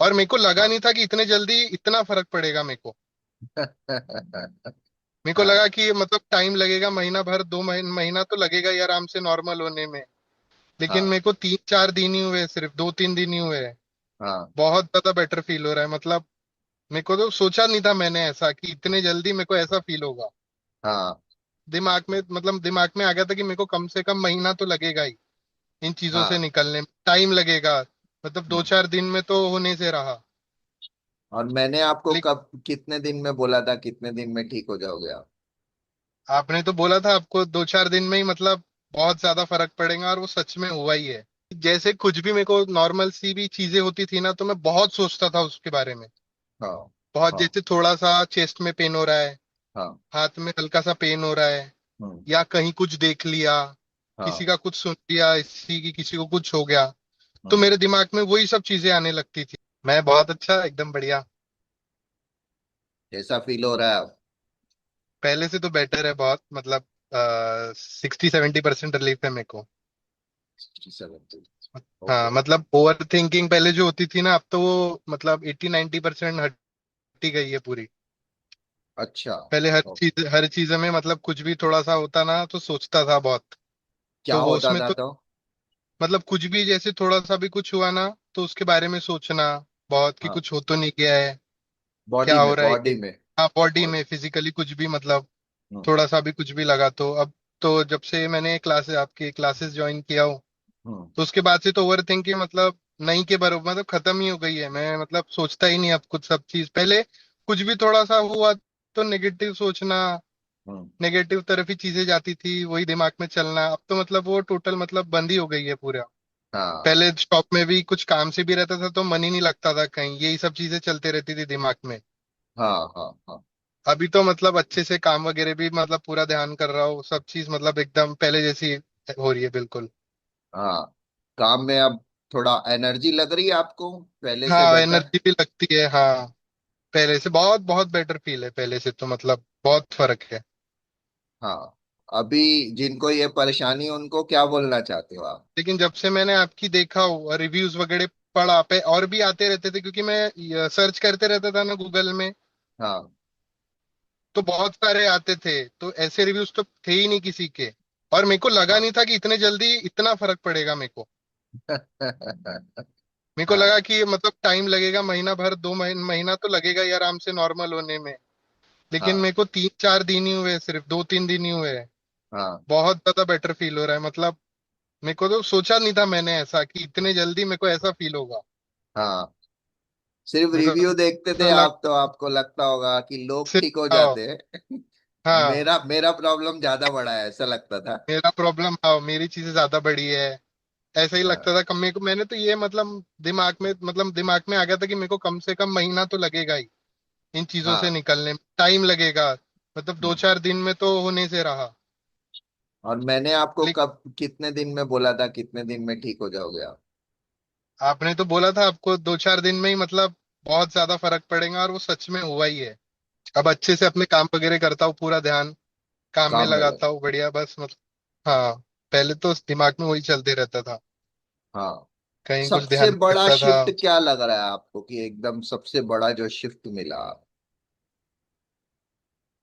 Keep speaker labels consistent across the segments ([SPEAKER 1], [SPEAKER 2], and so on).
[SPEAKER 1] और मेरे को लगा
[SPEAKER 2] हाँ।
[SPEAKER 1] नहीं था कि इतने जल्दी इतना फर्क पड़ेगा मेरे को। मेरे को लगा
[SPEAKER 2] हाँ।
[SPEAKER 1] कि मतलब टाइम लगेगा, महीना भर, महीना तो लगेगा ही आराम से नॉर्मल होने में। लेकिन
[SPEAKER 2] हाँ।
[SPEAKER 1] मेरे को 3-4 दिन ही हुए, सिर्फ 2-3 दिन ही हुए हैं।
[SPEAKER 2] हाँ।
[SPEAKER 1] बहुत ज्यादा बेटर फील हो रहा है मतलब। मेरे को तो सोचा नहीं था मैंने ऐसा कि इतने जल्दी मेरे को ऐसा फील होगा।
[SPEAKER 2] हाँ।
[SPEAKER 1] दिमाग में आ गया था कि मेरे को कम से कम महीना तो लगेगा ही इन चीजों से
[SPEAKER 2] हाँ।
[SPEAKER 1] निकलने में, टाइम लगेगा। मतलब दो
[SPEAKER 2] हम्म।
[SPEAKER 1] चार दिन में तो होने से रहा।
[SPEAKER 2] और मैंने आपको
[SPEAKER 1] लेकिन
[SPEAKER 2] कब कितने दिन में बोला था, कितने दिन में ठीक हो जाओगे आप?
[SPEAKER 1] आपने तो बोला था आपको 2-4 दिन में ही मतलब बहुत ज्यादा फर्क पड़ेगा, और वो सच में हुआ ही है। जैसे कुछ भी मेरे को नॉर्मल सी भी चीजें होती थी ना, तो मैं बहुत सोचता था उसके बारे में।
[SPEAKER 2] हाँ।
[SPEAKER 1] बहुत,
[SPEAKER 2] हाँ।
[SPEAKER 1] जैसे थोड़ा सा चेस्ट में पेन हो रहा है,
[SPEAKER 2] हाँ।
[SPEAKER 1] हाथ में हल्का सा पेन हो रहा है,
[SPEAKER 2] हम्म।
[SPEAKER 1] या कहीं कुछ देख लिया, किसी
[SPEAKER 2] हाँ।
[SPEAKER 1] का कुछ सुन लिया, इसी की किसी को कुछ हो गया, तो
[SPEAKER 2] हम्म।
[SPEAKER 1] मेरे दिमाग में वही सब चीजें आने लगती थी। मैं बहुत अच्छा, एकदम बढ़िया।
[SPEAKER 2] कैसा फील हो रहा है अब?
[SPEAKER 1] पहले से तो बेटर है बहुत, मतलब 60-70% रिलीफ है मेरे को।
[SPEAKER 2] 67।
[SPEAKER 1] हाँ
[SPEAKER 2] ओके।
[SPEAKER 1] मतलब ओवर थिंकिंग पहले जो होती थी ना, अब तो वो मतलब 80-90% हटी गई है पूरी।
[SPEAKER 2] अच्छा।
[SPEAKER 1] पहले
[SPEAKER 2] ओके।
[SPEAKER 1] हर चीज में मतलब कुछ भी थोड़ा सा होता ना तो सोचता था बहुत।
[SPEAKER 2] क्या
[SPEAKER 1] तो वो
[SPEAKER 2] होता
[SPEAKER 1] उसमें
[SPEAKER 2] था
[SPEAKER 1] तो
[SPEAKER 2] तो?
[SPEAKER 1] मतलब कुछ भी, जैसे थोड़ा सा भी कुछ हुआ ना, तो उसके बारे में सोचना बहुत, कि
[SPEAKER 2] हाँ।
[SPEAKER 1] कुछ हो तो नहीं गया है,
[SPEAKER 2] बॉडी
[SPEAKER 1] क्या हो
[SPEAKER 2] में,
[SPEAKER 1] रहा है
[SPEAKER 2] बॉडी
[SPEAKER 1] ये।
[SPEAKER 2] में।
[SPEAKER 1] हाँ, बॉडी
[SPEAKER 2] बॉडी।
[SPEAKER 1] में फिजिकली कुछ भी मतलब
[SPEAKER 2] हम्म।
[SPEAKER 1] थोड़ा सा भी कुछ भी लगा तो अब, तो जब से मैंने आपकी क्लासेस ज्वाइन किया हूँ,
[SPEAKER 2] हम्म।
[SPEAKER 1] तो उसके बाद से तो ओवर थिंकिंग मतलब नहीं के बराबर, मतलब खत्म ही हो गई है। मैं मतलब सोचता ही नहीं अब कुछ, सब चीज पहले कुछ भी थोड़ा सा हुआ तो नेगेटिव सोचना,
[SPEAKER 2] हम्म।
[SPEAKER 1] नेगेटिव तरफ ही चीजें जाती थी, वही दिमाग में चलना। अब तो मतलब वो टोटल मतलब बंद ही हो गई है पूरा।
[SPEAKER 2] हाँ।
[SPEAKER 1] पहले शॉप में भी कुछ काम से भी रहता था तो मन ही नहीं लगता था कहीं, यही सब चीजें चलते रहती थी दिमाग में।
[SPEAKER 2] हाँ। हाँ। हाँ।
[SPEAKER 1] अभी तो मतलब अच्छे से काम वगैरह भी मतलब पूरा ध्यान कर रहा हूँ, सब चीज मतलब एकदम पहले जैसी हो रही है बिल्कुल।
[SPEAKER 2] हाँ। काम में अब थोड़ा एनर्जी लग रही है आपको, पहले से
[SPEAKER 1] हाँ,
[SPEAKER 2] बेटर?
[SPEAKER 1] एनर्जी भी लगती है, हाँ। पहले से बहुत बहुत बेटर फील है, पहले से तो मतलब बहुत फर्क है।
[SPEAKER 2] हाँ। अभी जिनको ये परेशानी है उनको क्या बोलना चाहते हो आप?
[SPEAKER 1] लेकिन जब से मैंने आपकी देखा हो, रिव्यूज वगैरह पढ़ा पे, और भी आते रहते थे क्योंकि मैं सर्च करते रहता था ना गूगल में,
[SPEAKER 2] हाँ।
[SPEAKER 1] तो बहुत सारे आते थे, तो ऐसे रिव्यूज तो थे ही नहीं किसी के। और मेरे को लगा
[SPEAKER 2] हाँ।
[SPEAKER 1] नहीं था कि इतने जल्दी इतना फर्क पड़ेगा मेरे को। मेरे को लगा
[SPEAKER 2] हाँ।
[SPEAKER 1] कि मतलब टाइम लगेगा, महीना भर, महीना तो लगेगा ही आराम से नॉर्मल होने में। लेकिन
[SPEAKER 2] हाँ।
[SPEAKER 1] मेरे को 3-4 दिन ही हुए, सिर्फ 2-3 दिन ही हुए हैं।
[SPEAKER 2] हाँ।
[SPEAKER 1] बहुत ज्यादा बेटर फील हो रहा है मतलब। मेरे को तो सोचा नहीं था मैंने ऐसा कि इतने जल्दी मेरे को ऐसा फील होगा।
[SPEAKER 2] हाँ। सिर्फ
[SPEAKER 1] मेरे
[SPEAKER 2] रिव्यू देखते थे
[SPEAKER 1] को लग
[SPEAKER 2] आप तो आपको लगता होगा कि लोग
[SPEAKER 1] सिर्फ,
[SPEAKER 2] ठीक हो
[SPEAKER 1] हाँ
[SPEAKER 2] जाते हैं।
[SPEAKER 1] हाँ,
[SPEAKER 2] मेरा मेरा प्रॉब्लम ज्यादा बड़ा है ऐसा लगता था।
[SPEAKER 1] मेरा प्रॉब्लम, हाँ, मेरी चीजें ज्यादा बड़ी है, ऐसा ही
[SPEAKER 2] हाँ।
[SPEAKER 1] लगता था। कम मेरे को, मैंने तो ये मतलब दिमाग में आ गया था कि मेरे को कम से कम महीना तो लगेगा ही इन चीजों से
[SPEAKER 2] हाँ।
[SPEAKER 1] निकलने में, टाइम लगेगा। मतलब दो
[SPEAKER 2] हम्म।
[SPEAKER 1] चार दिन में तो होने से रहा।
[SPEAKER 2] और मैंने आपको
[SPEAKER 1] लेकिन
[SPEAKER 2] कब कितने दिन में बोला था, कितने दिन में ठीक हो जाओगे आप?
[SPEAKER 1] आपने तो बोला था आपको 2-4 दिन में ही मतलब बहुत ज्यादा फर्क पड़ेगा, और वो सच में हुआ ही है। अब अच्छे से अपने काम वगैरह करता हूँ, पूरा ध्यान काम में
[SPEAKER 2] काम में लग।
[SPEAKER 1] लगाता हूँ, बढ़िया, बस मतलब। हाँ, पहले तो दिमाग में वही चलते रहता था,
[SPEAKER 2] हाँ।
[SPEAKER 1] कहीं कुछ
[SPEAKER 2] सबसे
[SPEAKER 1] ध्यान नहीं
[SPEAKER 2] बड़ा
[SPEAKER 1] रहता था।
[SPEAKER 2] शिफ्ट क्या लग रहा है आपको कि एकदम सबसे बड़ा जो शिफ्ट मिला?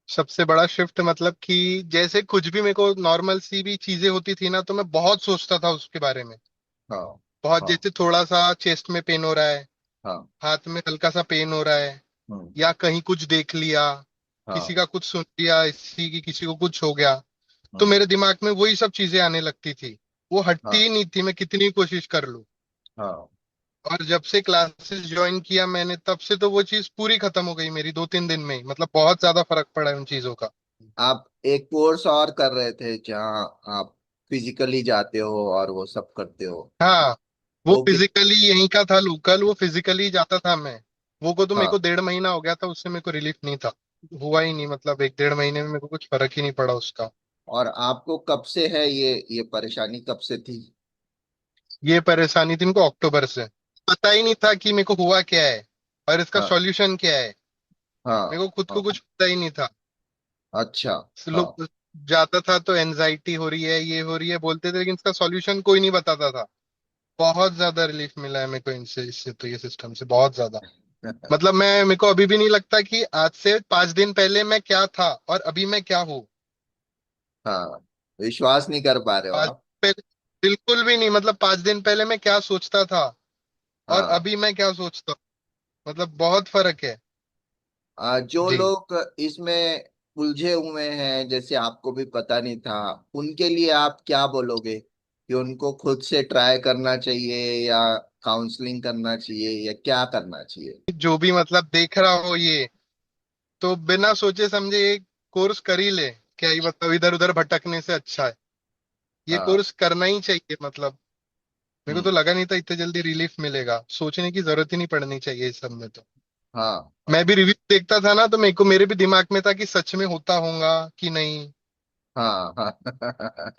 [SPEAKER 1] सबसे बड़ा शिफ्ट मतलब कि जैसे कुछ भी मेरे को नॉर्मल सी भी चीजें होती थी ना, तो मैं बहुत सोचता था उसके बारे में।
[SPEAKER 2] हाँ।
[SPEAKER 1] बहुत,
[SPEAKER 2] हाँ।
[SPEAKER 1] जैसे थोड़ा सा चेस्ट में पेन हो रहा है,
[SPEAKER 2] हाँ।
[SPEAKER 1] हाथ में हल्का सा पेन हो रहा है,
[SPEAKER 2] हम्म।
[SPEAKER 1] या कहीं कुछ देख लिया, किसी
[SPEAKER 2] हाँ।
[SPEAKER 1] का कुछ सुन लिया, इसी की किसी को कुछ हो गया, तो
[SPEAKER 2] हम्म।
[SPEAKER 1] मेरे दिमाग में वही सब चीजें आने लगती थी। वो हटती
[SPEAKER 2] हाँ।
[SPEAKER 1] ही नहीं थी, मैं कितनी कोशिश कर लूं।
[SPEAKER 2] हाँ।
[SPEAKER 1] और जब से क्लासेस ज्वाइन किया मैंने, तब से तो वो चीज पूरी खत्म हो गई मेरी 2-3 दिन में ही, मतलब बहुत ज्यादा फर्क पड़ा है उन चीजों का।
[SPEAKER 2] आप एक कोर्स और कर रहे थे जहाँ आप फिजिकली जाते हो और वो सब करते हो?
[SPEAKER 1] हाँ, वो
[SPEAKER 2] वो कित
[SPEAKER 1] फिजिकली यहीं का था लोकल, वो फिजिकली जाता था मैं। वो को तो मेरे को
[SPEAKER 2] हाँ।
[SPEAKER 1] 1.5 महीना हो गया था, उससे मेरे को रिलीफ नहीं था, हुआ ही नहीं, मतलब 1-1.5 महीने में मेरे को कुछ फर्क ही नहीं पड़ा उसका।
[SPEAKER 2] और आपको कब से है ये परेशानी कब से थी?
[SPEAKER 1] ये परेशानी थी इनको अक्टूबर से। पता ही नहीं था कि मेरे को हुआ क्या है और इसका
[SPEAKER 2] हाँ।
[SPEAKER 1] सॉल्यूशन क्या है।
[SPEAKER 2] हाँ।
[SPEAKER 1] मेरे को खुद को
[SPEAKER 2] हाँ।
[SPEAKER 1] कुछ पता ही नहीं था।
[SPEAKER 2] अच्छा। हाँ।
[SPEAKER 1] लोग, जाता था तो एनजाइटी हो रही है, ये हो रही है बोलते थे, लेकिन इसका सॉल्यूशन कोई नहीं बताता था। बहुत ज्यादा रिलीफ मिला है मेरे को इनसे, इससे तो ये सिस्टम से बहुत ज्यादा। मतलब मैं, मेरे को अभी भी नहीं लगता कि आज से 5 दिन पहले मैं क्या था और अभी मैं क्या हूँ।
[SPEAKER 2] हाँ, विश्वास नहीं कर पा रहे हो
[SPEAKER 1] पाँच
[SPEAKER 2] आप।
[SPEAKER 1] पहले बिल्कुल भी नहीं, मतलब 5 दिन पहले मैं क्या सोचता था और
[SPEAKER 2] हाँ।
[SPEAKER 1] अभी मैं क्या सोचता हूँ, मतलब बहुत फर्क है।
[SPEAKER 2] जो
[SPEAKER 1] जी।
[SPEAKER 2] लोग इसमें उलझे हुए हैं, जैसे आपको भी पता नहीं था, उनके लिए आप क्या बोलोगे कि उनको खुद से ट्राई करना चाहिए या काउंसलिंग करना चाहिए या क्या करना चाहिए?
[SPEAKER 1] जो भी मतलब देख रहा हो ये, तो बिना सोचे समझे एक कोर्स कर ही ले। क्या ही मतलब इधर उधर भटकने से अच्छा है ये
[SPEAKER 2] हाँ।
[SPEAKER 1] कोर्स करना ही चाहिए। मतलब मेरे को तो
[SPEAKER 2] हम्म।
[SPEAKER 1] लगा नहीं था इतने जल्दी रिलीफ मिलेगा, सोचने की जरूरत ही नहीं पड़नी चाहिए इस सब में तो।
[SPEAKER 2] हाँ।
[SPEAKER 1] मैं भी रिव्यू देखता था ना, तो मेरे को, मेरे भी दिमाग में था कि सच में होता होगा कि नहीं,
[SPEAKER 2] हाँ। हाँ।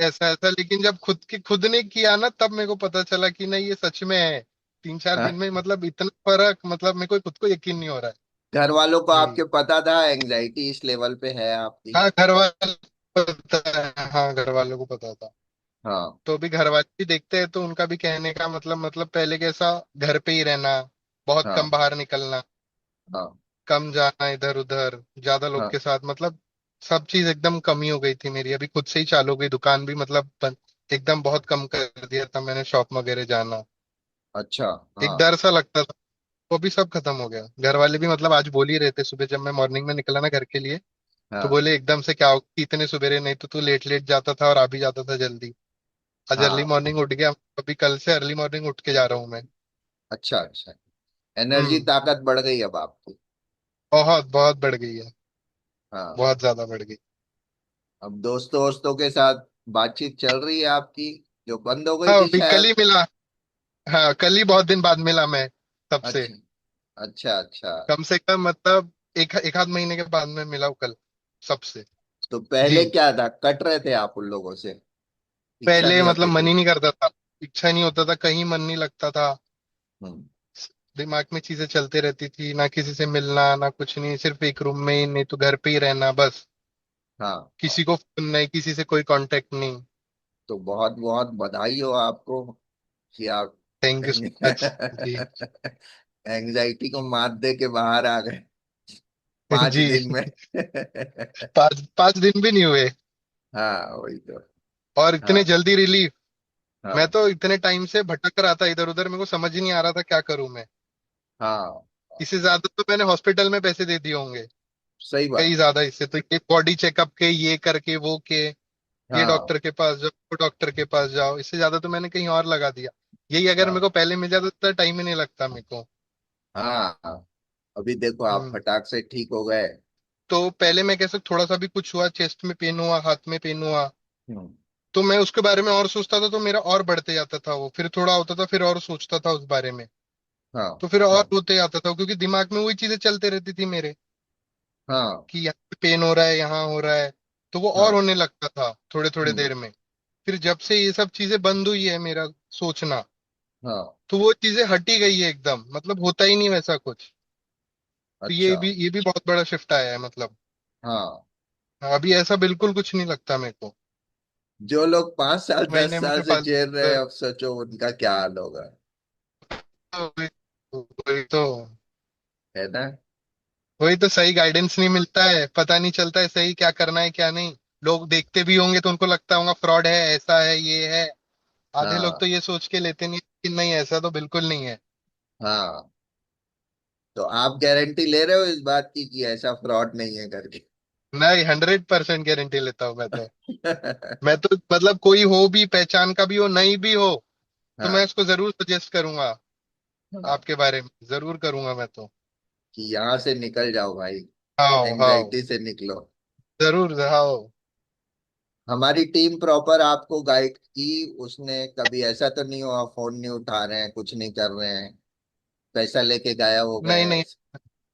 [SPEAKER 1] ऐसा ऐसा। लेकिन जब खुद ने किया ना, तब मेरे को पता चला कि नहीं, ये सच में है। 3-4 दिन
[SPEAKER 2] हाँ।
[SPEAKER 1] में मतलब इतना फर्क, मतलब मेरे को खुद को यकीन नहीं हो रहा
[SPEAKER 2] घर वालों को
[SPEAKER 1] है।
[SPEAKER 2] आपके
[SPEAKER 1] यही।
[SPEAKER 2] पता था एंजाइटी इस लेवल पे है आपकी?
[SPEAKER 1] हाँ घर वाले को पता है, हाँ घर वालों को पता था।
[SPEAKER 2] हाँ।
[SPEAKER 1] तो भी घर वाले भी देखते हैं, तो उनका भी कहने का मतलब पहले कैसा, घर पे ही रहना, बहुत कम
[SPEAKER 2] हाँ।
[SPEAKER 1] बाहर निकलना,
[SPEAKER 2] हाँ।
[SPEAKER 1] कम जाना इधर उधर ज्यादा लोग
[SPEAKER 2] हाँ।
[SPEAKER 1] के साथ, मतलब सब चीज एकदम कमी हो गई थी मेरी। अभी खुद से ही चालू हो गई दुकान भी, मतलब एकदम बहुत कम कर दिया था मैंने शॉप वगैरह जाना।
[SPEAKER 2] अच्छा।
[SPEAKER 1] एक
[SPEAKER 2] हाँ।
[SPEAKER 1] डर सा लगता था, वो भी सब खत्म हो गया। घर वाले भी मतलब आज बोल ही रहे थे, सुबह जब मैं मॉर्निंग में निकला ना घर के लिए, तो
[SPEAKER 2] हाँ।
[SPEAKER 1] बोले एकदम से क्या हो इतने सवेरे, नहीं तो तू लेट लेट जाता था और आ भी जाता था जल्दी। आज अर्ली
[SPEAKER 2] हाँ।
[SPEAKER 1] मॉर्निंग उठ गया। अभी कल से अर्ली मॉर्निंग उठ के जा रहा हूँ मैं।
[SPEAKER 2] अच्छा अच्छा। एनर्जी
[SPEAKER 1] हम्म।
[SPEAKER 2] ताकत बढ़ गई अब आपकी?
[SPEAKER 1] बहुत बहुत बढ़ गई है,
[SPEAKER 2] हाँ।
[SPEAKER 1] बहुत ज्यादा बढ़ गई।
[SPEAKER 2] अब दोस्तों दोस्तों के साथ बातचीत चल रही है आपकी, जो बंद हो गई
[SPEAKER 1] हाँ
[SPEAKER 2] थी
[SPEAKER 1] अभी कल ही
[SPEAKER 2] शायद?
[SPEAKER 1] मिला। हाँ कल ही बहुत दिन बाद मिला मैं सबसे।
[SPEAKER 2] अच्छा अच्छा। अच्छा।
[SPEAKER 1] कम से कम मतलब एक एक आध महीने के बाद में मिला हूँ कल सबसे।
[SPEAKER 2] तो
[SPEAKER 1] जी।
[SPEAKER 2] पहले क्या था, कट रहे थे आप उन लोगों से? इच्छा
[SPEAKER 1] पहले
[SPEAKER 2] नहीं
[SPEAKER 1] मतलब
[SPEAKER 2] होती
[SPEAKER 1] मन
[SPEAKER 2] थी?
[SPEAKER 1] ही नहीं करता था, इच्छा नहीं होता था, कहीं मन नहीं लगता था।
[SPEAKER 2] हम्म।
[SPEAKER 1] दिमाग में चीजें चलती रहती थी, ना किसी से मिलना ना कुछ नहीं, सिर्फ एक रूम में ही, नहीं तो घर पे ही रहना बस।
[SPEAKER 2] हाँ। हाँ।
[SPEAKER 1] किसी को फोन नहीं, किसी से कोई कांटेक्ट नहीं।
[SPEAKER 2] तो बहुत बहुत बधाई हो आपको कि आप
[SPEAKER 1] थैंक यू सो मच। जी।
[SPEAKER 2] एंजाइटी को मात दे के बाहर आ गए 5 दिन
[SPEAKER 1] जी।
[SPEAKER 2] में।
[SPEAKER 1] 5 5 दिन भी नहीं हुए
[SPEAKER 2] हाँ, वही तो।
[SPEAKER 1] और इतने
[SPEAKER 2] हाँ।
[SPEAKER 1] जल्दी रिलीफ। मैं
[SPEAKER 2] हाँ।
[SPEAKER 1] तो इतने टाइम से भटक रहा था इधर उधर, मेरे को समझ ही नहीं आ रहा था क्या करूं मैं।
[SPEAKER 2] हाँ।
[SPEAKER 1] इससे ज्यादा तो मैंने हॉस्पिटल में पैसे दे दिए होंगे,
[SPEAKER 2] सही बात।
[SPEAKER 1] कई ज्यादा इससे तो। ये बॉडी चेकअप के, ये करके वो के, ये
[SPEAKER 2] हाँ।
[SPEAKER 1] डॉक्टर के पास जाओ वो डॉक्टर के पास जाओ, इससे ज्यादा तो मैंने कहीं और लगा दिया। यही अगर मेरे
[SPEAKER 2] हाँ।
[SPEAKER 1] को पहले मिल जाता तो टाइम ही नहीं लगता मेरे को।
[SPEAKER 2] हाँ। हाँ। अभी देखो आप
[SPEAKER 1] हम्म।
[SPEAKER 2] फटाक से ठीक हो गए।
[SPEAKER 1] तो पहले मैं कैसे, थोड़ा सा भी कुछ हुआ, चेस्ट में पेन हुआ, हाथ में पेन हुआ,
[SPEAKER 2] हम्म।
[SPEAKER 1] तो मैं उसके बारे में और सोचता था, तो मेरा और बढ़ते जाता था वो, फिर थोड़ा होता था, फिर और सोचता था उस बारे में,
[SPEAKER 2] हाँ।
[SPEAKER 1] तो फिर और
[SPEAKER 2] हाँ।
[SPEAKER 1] होते जाता था, क्योंकि दिमाग में वही चीजें चलते रहती थी मेरे,
[SPEAKER 2] हाँ।
[SPEAKER 1] कि यहाँ पेन हो रहा है, यहाँ हो रहा है, तो वो और
[SPEAKER 2] हाँ।
[SPEAKER 1] होने लगता था थोड़े थोड़े
[SPEAKER 2] हम्म।
[SPEAKER 1] देर में। फिर जब से ये सब चीजें बंद हुई है मेरा सोचना,
[SPEAKER 2] हाँ।
[SPEAKER 1] तो वो चीजें हटी गई है एकदम, मतलब होता ही नहीं वैसा कुछ। तो
[SPEAKER 2] अच्छा।
[SPEAKER 1] ये भी बहुत बड़ा शिफ्ट आया है मतलब।
[SPEAKER 2] हाँ।
[SPEAKER 1] अभी ऐसा बिल्कुल कुछ नहीं लगता मेरे को।
[SPEAKER 2] जो लोग 5 साल
[SPEAKER 1] एक
[SPEAKER 2] दस
[SPEAKER 1] महीने में
[SPEAKER 2] साल से झेल रहे हैं, अब सोचो उनका क्या हाल होगा।
[SPEAKER 1] वही तो,
[SPEAKER 2] है ना?
[SPEAKER 1] वही तो सही गाइडेंस नहीं मिलता है, पता नहीं चलता है सही क्या करना है क्या नहीं। लोग देखते भी होंगे तो उनको लगता होगा फ्रॉड है, ऐसा है, ये है। आधे लोग
[SPEAKER 2] हाँ।
[SPEAKER 1] तो ये सोच के लेते नहीं कि नहीं, ऐसा तो बिल्कुल नहीं है।
[SPEAKER 2] हाँ। तो आप गारंटी ले रहे हो इस बात की कि ऐसा फ्रॉड नहीं है करके?
[SPEAKER 1] मैं 100% गारंटी लेता हूँ मैं तो। मैं तो मतलब कोई हो भी, पहचान का भी हो, नहीं भी हो, तो मैं
[SPEAKER 2] हाँ।
[SPEAKER 1] इसको जरूर सजेस्ट करूंगा
[SPEAKER 2] हाँ।
[SPEAKER 1] आपके बारे में, जरूर करूंगा मैं तो।
[SPEAKER 2] कि यहाँ से निकल जाओ भाई,
[SPEAKER 1] हाँ हाँ,
[SPEAKER 2] एंजाइटी से निकलो।
[SPEAKER 1] जरूर हाँ।
[SPEAKER 2] हमारी टीम प्रॉपर आपको गाइड की, उसने कभी ऐसा तो नहीं हुआ फोन नहीं उठा रहे हैं, कुछ नहीं कर रहे हैं, पैसा लेके गायब हो गए
[SPEAKER 1] नहीं
[SPEAKER 2] हैं?
[SPEAKER 1] नहीं,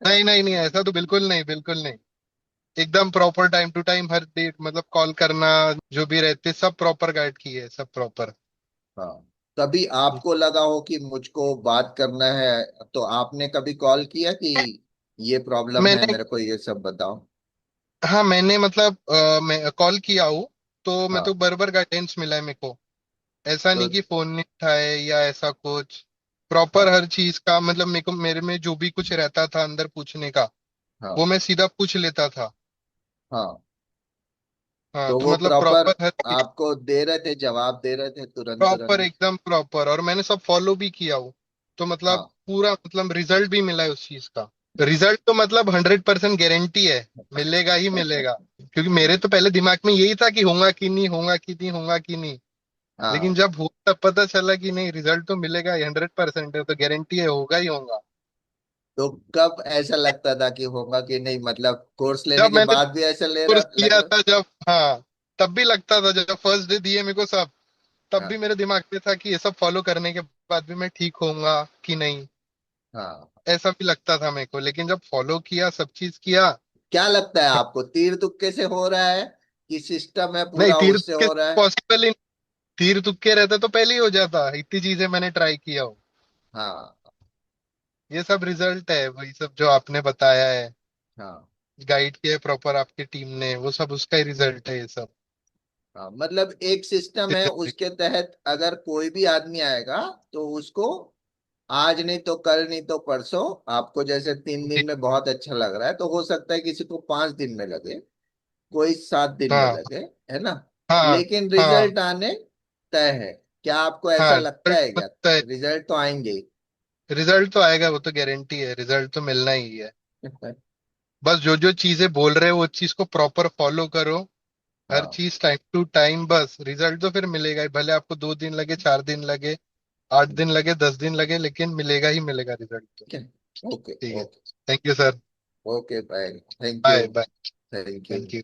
[SPEAKER 1] नहीं नहीं नहीं, ऐसा तो बिल्कुल नहीं, बिल्कुल नहीं। एकदम प्रॉपर टाइम टू टाइम हर डेट, मतलब कॉल करना, जो भी रहते सब प्रॉपर गाइड की है, सब प्रॉपर।
[SPEAKER 2] हाँ। कभी आपको लगा हो कि मुझको बात करना है, तो आपने कभी कॉल किया कि ये प्रॉब्लम है
[SPEAKER 1] मैंने,
[SPEAKER 2] मेरे को, ये सब बताओ?
[SPEAKER 1] हाँ मैंने मतलब मैं कॉल किया हूँ, तो मैं तो
[SPEAKER 2] हाँ।
[SPEAKER 1] बराबर गाइडेंस मिला है मेरे को। ऐसा
[SPEAKER 2] तो
[SPEAKER 1] नहीं कि फोन नहीं उठाए या ऐसा कुछ।
[SPEAKER 2] हाँ
[SPEAKER 1] प्रॉपर हर चीज का मतलब मेरे को, मेरे में जो भी कुछ रहता था अंदर पूछने का,
[SPEAKER 2] हाँ
[SPEAKER 1] वो मैं सीधा पूछ लेता था।
[SPEAKER 2] हाँ।
[SPEAKER 1] हाँ,
[SPEAKER 2] तो
[SPEAKER 1] तो
[SPEAKER 2] वो
[SPEAKER 1] मतलब
[SPEAKER 2] प्रॉपर
[SPEAKER 1] प्रॉपर हर चीज,
[SPEAKER 2] आपको दे रहे थे, जवाब दे रहे थे तुरंत
[SPEAKER 1] प्रॉपर
[SPEAKER 2] तुरंत?
[SPEAKER 1] एकदम प्रॉपर, और मैंने सब फॉलो भी किया वो। तो मतलब
[SPEAKER 2] हाँ।
[SPEAKER 1] पूरा मतलब रिजल्ट भी मिला है उस चीज का। रिजल्ट तो मतलब 100% गारंटी है, मिलेगा ही मिलेगा। क्योंकि मेरे तो पहले दिमाग में यही था कि होगा कि नहीं, होगा कि नहीं, होगा कि नहीं। लेकिन
[SPEAKER 2] हाँ।
[SPEAKER 1] जब हुआ तब पता चला कि नहीं, रिजल्ट तो मिलेगा, 100% है, तो गारंटी है, होगा ही होगा।
[SPEAKER 2] तो कब ऐसा लगता था कि होगा कि नहीं, मतलब कोर्स लेने
[SPEAKER 1] जब
[SPEAKER 2] के
[SPEAKER 1] मैंने
[SPEAKER 2] बाद भी ऐसा ले
[SPEAKER 1] कोर्स
[SPEAKER 2] रहा लग
[SPEAKER 1] किया
[SPEAKER 2] रहा?
[SPEAKER 1] था, जब, हाँ, तब भी लगता था। जब फर्स्ट डे दिए मेरे को सब, तब भी
[SPEAKER 2] हाँ
[SPEAKER 1] मेरे दिमाग में था कि ये सब फॉलो करने के बाद भी मैं ठीक होऊंगा कि नहीं।
[SPEAKER 2] हाँ।
[SPEAKER 1] ऐसा भी लगता था मेरे को, लेकिन जब फॉलो किया, सब चीज किया।
[SPEAKER 2] क्या लगता है आपको, तीर तुक्के से हो रहा है कि सिस्टम है
[SPEAKER 1] नहीं,
[SPEAKER 2] पूरा
[SPEAKER 1] तीर
[SPEAKER 2] उससे
[SPEAKER 1] तुक्के
[SPEAKER 2] हो रहा है?
[SPEAKER 1] पॉसिबल ही, तीर तुक्के रहते तो पहले ही हो जाता, इतनी चीजें मैंने ट्राई किया हो।
[SPEAKER 2] हाँ
[SPEAKER 1] ये सब रिजल्ट है, वही सब जो आपने बताया है,
[SPEAKER 2] हाँ
[SPEAKER 1] गाइड किया है प्रॉपर आपकी टीम ने, वो सब उसका ही रिजल्ट है ये सब।
[SPEAKER 2] हाँ। मतलब एक सिस्टम है, उसके तहत अगर कोई भी आदमी आएगा तो उसको आज नहीं तो कल नहीं तो परसों, आपको जैसे 3 दिन
[SPEAKER 1] जी।
[SPEAKER 2] में बहुत अच्छा लग रहा है तो हो सकता है किसी को 5 दिन में लगे, कोई 7 दिन में
[SPEAKER 1] हाँ
[SPEAKER 2] लगे, है ना?
[SPEAKER 1] हाँ
[SPEAKER 2] लेकिन
[SPEAKER 1] हाँ
[SPEAKER 2] रिजल्ट आने तय है। क्या आपको ऐसा
[SPEAKER 1] हाँ,
[SPEAKER 2] लगता
[SPEAKER 1] रिजल्ट
[SPEAKER 2] है क्या?
[SPEAKER 1] तो है।
[SPEAKER 2] रिजल्ट तो आएंगे ही।
[SPEAKER 1] रिजल्ट तो आएगा, वो तो गारंटी है, रिजल्ट तो मिलना ही है। बस जो जो चीजें बोल रहे हो वो चीज को प्रॉपर फॉलो करो, हर
[SPEAKER 2] हाँ।
[SPEAKER 1] चीज टाइम टू टाइम, बस रिजल्ट तो फिर मिलेगा ही। भले आपको 2 दिन लगे, 4 दिन लगे, 8 दिन लगे, 10 दिन लगे, लेकिन मिलेगा ही मिलेगा रिजल्ट तो।
[SPEAKER 2] ठीक है। ओके
[SPEAKER 1] ठीक है।
[SPEAKER 2] Okay.
[SPEAKER 1] Thank you sir.
[SPEAKER 2] Okay bye. Thank you.
[SPEAKER 1] Bye bye.
[SPEAKER 2] Thank you.
[SPEAKER 1] Thank you.